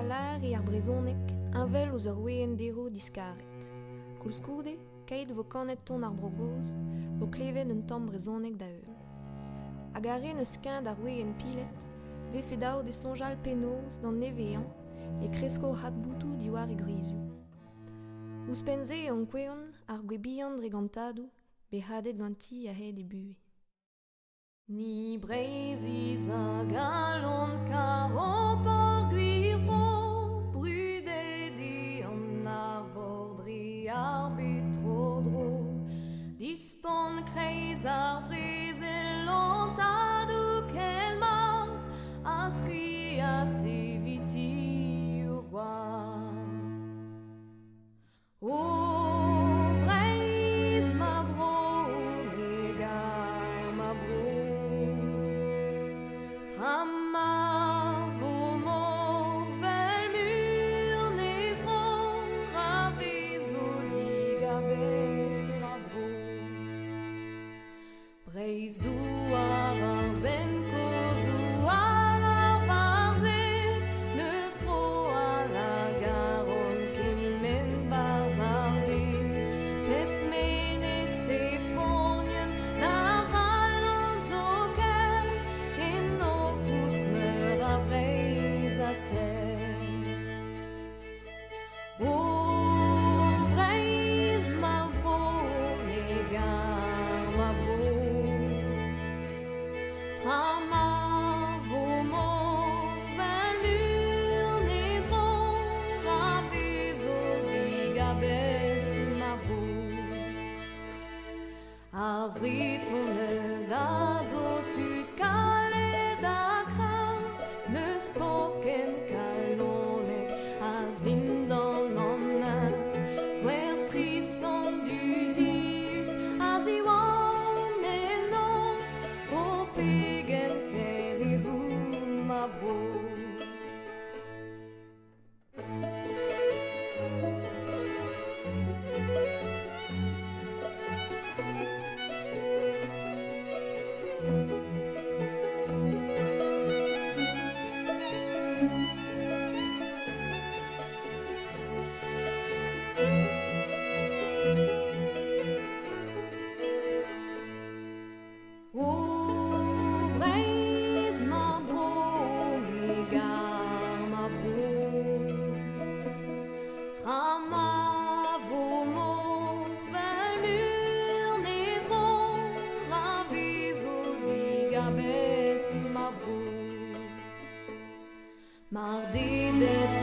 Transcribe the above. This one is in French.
l'air e ar brezonek, un vel ouz ur weent dero diskaret. Koulskoude, kaet vo kanet ton ar brogoz, vo klevet un tamm brezonek da eul. Hag a re neus kind ar weent pilet, vefe daou de sonjal penoz d'an nevean, e kresko hat boutou diwar e grizioù. Ouzpenze e an kweon ar gwebian dregantadou, be hadet ganti a hed e bue. Ni breiziz a galon karop ar gwiro, brudedi an ar vordri ar betrodro, dispon kreiz ar brez e lantadou kel mart, a skui a seviti ur gwar. Breiz ma bro, megar ma bro, Tramma vo mor vel mur nezro, ravezo dig a best ma bro. Breiz douar ar zen kozouar ar varzet, neus bro a la garon kemen barz ar bet, pep menez pep tronien d'ar valon zoker, en o kousk meur a vreiz a ter. Breiz ma bro, megar ma bro, Tramma vo mor vel mur nezro, ravezo dig a best ma bro. Ar vriton eud a zo tud kalet a kra, neus poken kalonek a zindan an eur, gwer strisson du dius a ziwan eno, o pegen ker e hou ma bro. Breiz ma bro, megar ma bro, Tramma vo mor vel mur nezro, ravezo dig a best ma bro. Mar debet